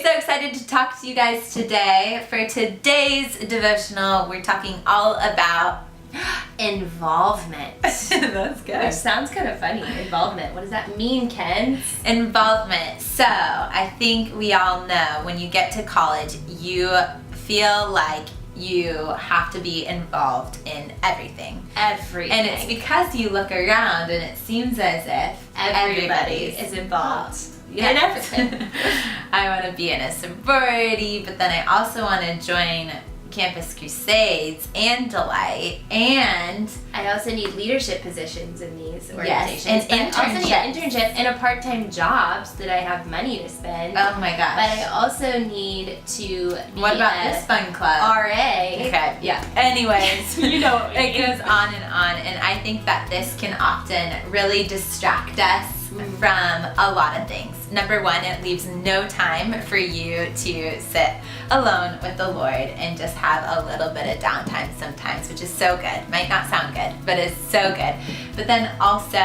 We're so excited to talk to you guys today. For today's devotional, we're talking all about involvement. That's good. Which sounds kind of funny. Involvement. What does that mean, Ken? Involvement. So, I think we all know when you get to college, you feel like you have to be involved in everything. Everything. And it's because you look around and it seems as if everybody is involved. Yes. In everything. I want to be in a sorority, but then I also want to join Campus Crusades and Delight, and I also need leadership positions in these organizations. Yes, and but I also need an internship and a part-time job so that I have money to spend. Oh my gosh. But I also need to be What about this fun club? RA. Okay, yeah. Anyways, You know what I it mean. goes on, and I think that this can often really distract us from a lot of things. Number one, it leaves no time for you to sit alone with the Lord and just have a little bit of downtime sometimes, which is so good. Might not sound good, but it's so good. But then also,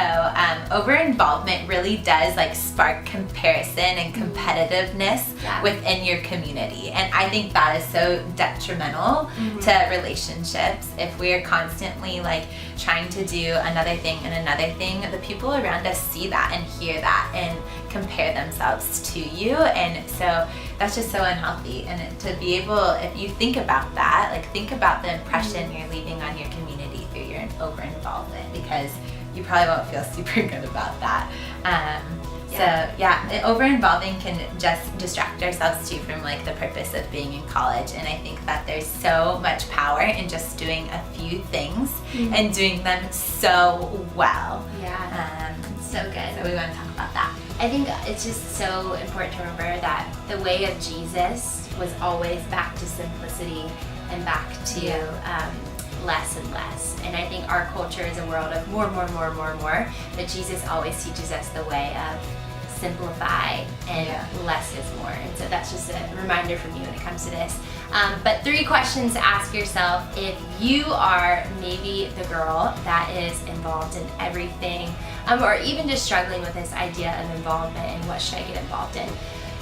over involvement really does spark comparison and competitiveness within your community. And I think that is so detrimental to relationships. If we're constantly trying to do another thing and another thing, the people around us see that and hear that and compare themselves to you, and so that's just so unhealthy. And to be able, if you think about that, think about the impression you're leaving on your community through your over involvement, because you probably won't feel super good about that. Over involving can just distract ourselves too from the purpose of being in college. And I think that there's so much power in just doing a few things and doing them so well. So good. So we want to talk about that. I think it's just so important to remember that the way of Jesus was always back to simplicity and back to less and less. And I think our culture is a world of more, but Jesus always teaches us the way of simplify and less is more. And so that's just a reminder for me when it comes to this. But 3 questions to ask yourself if you are maybe the girl that is involved in everything, or even just struggling with this idea of involvement and what should I get involved in.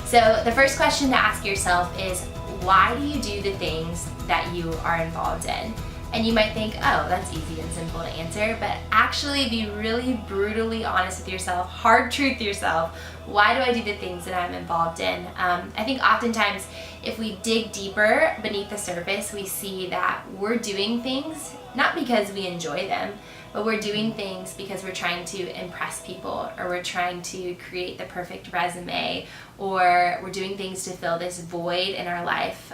So the first question to ask yourself is, why do you do the things that you are involved in? And you might think, oh, that's easy and simple to answer, but actually be really brutally honest with yourself, hard truth yourself. Why do I do the things that I'm involved in? I think oftentimes if we dig deeper beneath the surface, we see that we're doing things not because we enjoy them, but we're doing things because we're trying to impress people, or we're trying to create the perfect resume, or we're doing things to fill this void in our life,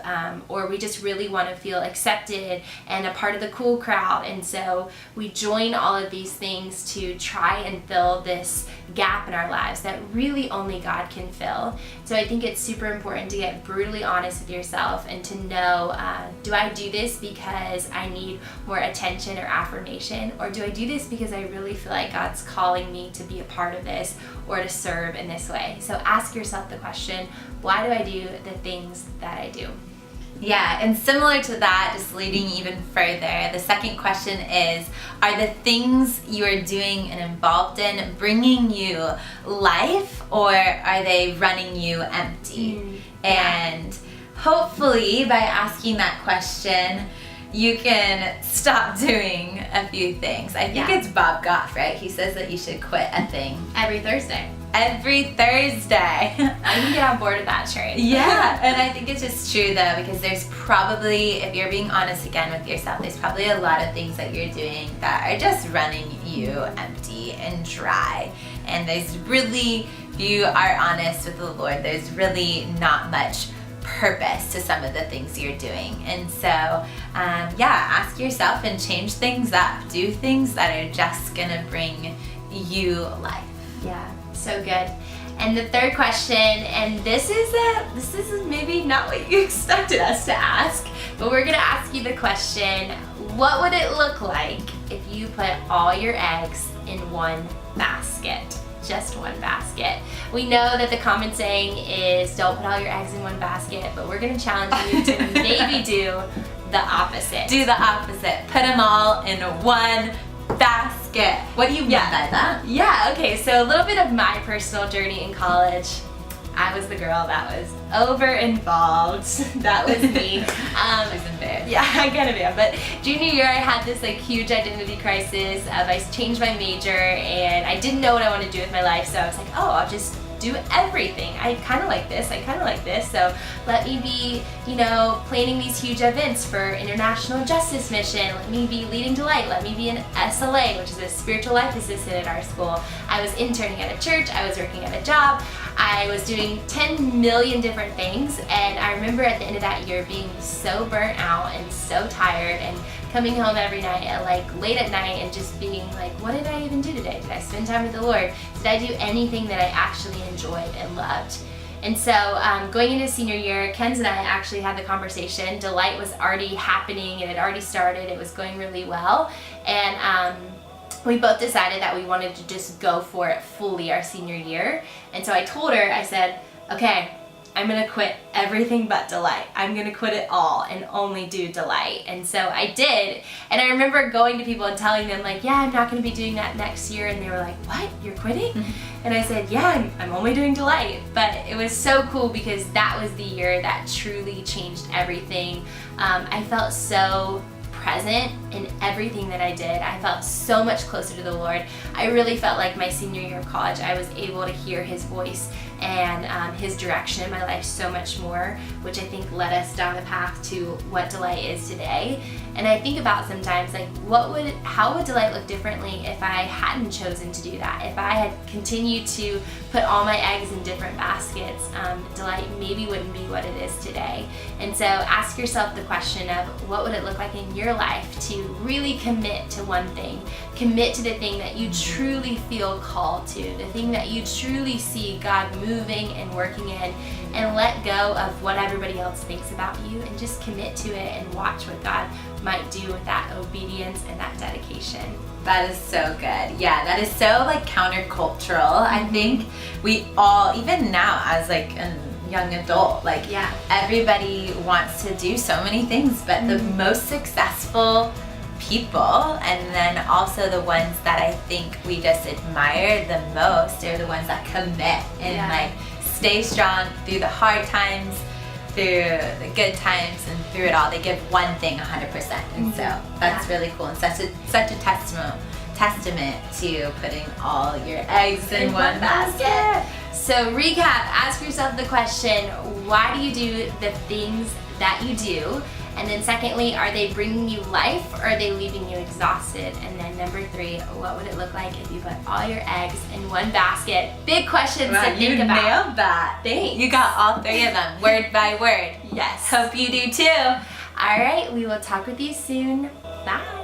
or we just really want to feel accepted and a part of the cool crowd. And so we join all of these things to try and fill this gap in our lives that really only God can fill. So I think it's super important to get brutally honest with yourself and to know, do I do this because I need more attention or affirmation, or do I do this because I really feel like God's calling me to be a part of this or to serve in this way? So ask yourself the question, why do I do the things that I do? Yeah, and similar to that, just leading even further, the second question is, are the things you are doing and involved in bringing you life, or are they running you empty? And hopefully by asking that question, you can stop doing a few things. I think it's Bob Goff, right? He says that you should quit a thing Every Thursday. every Thursday. I can get on board with that train. Yeah, and I think it's just true though, because there's probably, if you're being honest again with yourself, there's probably a lot of things that you're doing that are just running you empty and dry. And there's really, if you are honest with the Lord, there's really not much purpose to some of the things you're doing. And so, ask yourself and change things up. Do things that are just gonna bring you life. Yeah, so good. And the third question, and this is maybe not what you expected us to ask, but we're gonna ask you the question, what would it look like if you put all your eggs in one basket? Just one basket. We know that the common saying is don't put all your eggs in one basket, but we're gonna challenge you to maybe do the opposite. Do the opposite. Put them all in one basket. What do you mean by that? Yeah, okay, so a little bit of my personal journey in college. I was the girl that was over involved. That was me. She's embarrassed. Yeah, I kind of am. But junior year, I had this like huge identity crisis. I changed my major, and I didn't know what I wanted to do with my life. So I was like, oh, I'll just do everything. I kind of like this. I kind of like this. So let me be, planning these huge events for International Justice Mission. Let me be leading Delight. Let me be an SLA, which is a spiritual life assistant at our school. I was interning at a church. I was working at a job. I was doing 10 million different things, and I remember at the end of that year being so burnt out and so tired, and coming home every night at late at night and just being like, what did I even do today? Did I spend time with the Lord? Did I do anything that I actually enjoyed and loved? And so going into senior year, Kenz and I actually had the conversation. Delight was already happening, and it had already started. It was going really well, and we both decided that we wanted to just go for it fully our senior year. And so I told her, I said, okay, I'm gonna quit everything but Delight. I'm gonna quit it all and only do Delight. And so I did. And I remember going to people and telling them like, yeah, I'm not gonna be doing that next year. And they were like, what, you're quitting? Mm-hmm. And I said, yeah, I'm only doing Delight. But it was so cool because that was the year that truly changed everything. I felt so present in everything that I did. I felt so much closer to the Lord. I really felt like my senior year of college, I was able to hear His voice and His direction in my life so much more, which I think led us down the path to what Delight is today. And I think about sometimes like how would Delight look differently if I hadn't chosen to do that? If I had continued to put all my eggs in different baskets, Delight maybe wouldn't be what it is today. And so ask yourself the question of what would it look like in your life to really commit to one thing, commit to the thing that you truly feel called to, the thing that you truly see God moving and working in, and let go of what everybody else thinks about you and just commit to it and watch what God might do with that obedience and that dedication. That is so good. Yeah, that is so countercultural. I think we all, even now as a young adult, everybody wants to do so many things, but the most successful people, and then also the ones that I think we just admire the most, are the ones that commit and stay strong through the hard times, through the good times, and through it all. They give one thing 100%, and so that's really cool and such a testament to putting all your eggs in one basket. So recap, ask yourself the question, why do you do the things that you do? And then secondly, are they bringing you life or are they leaving you exhausted? And then number 3, what would it look like if you put all your eggs in one basket? Big questions to think about. You nailed that. Thanks. You got all 3 of them, word by word. Yes. Hope you do too. All right, we will talk with you soon. Bye.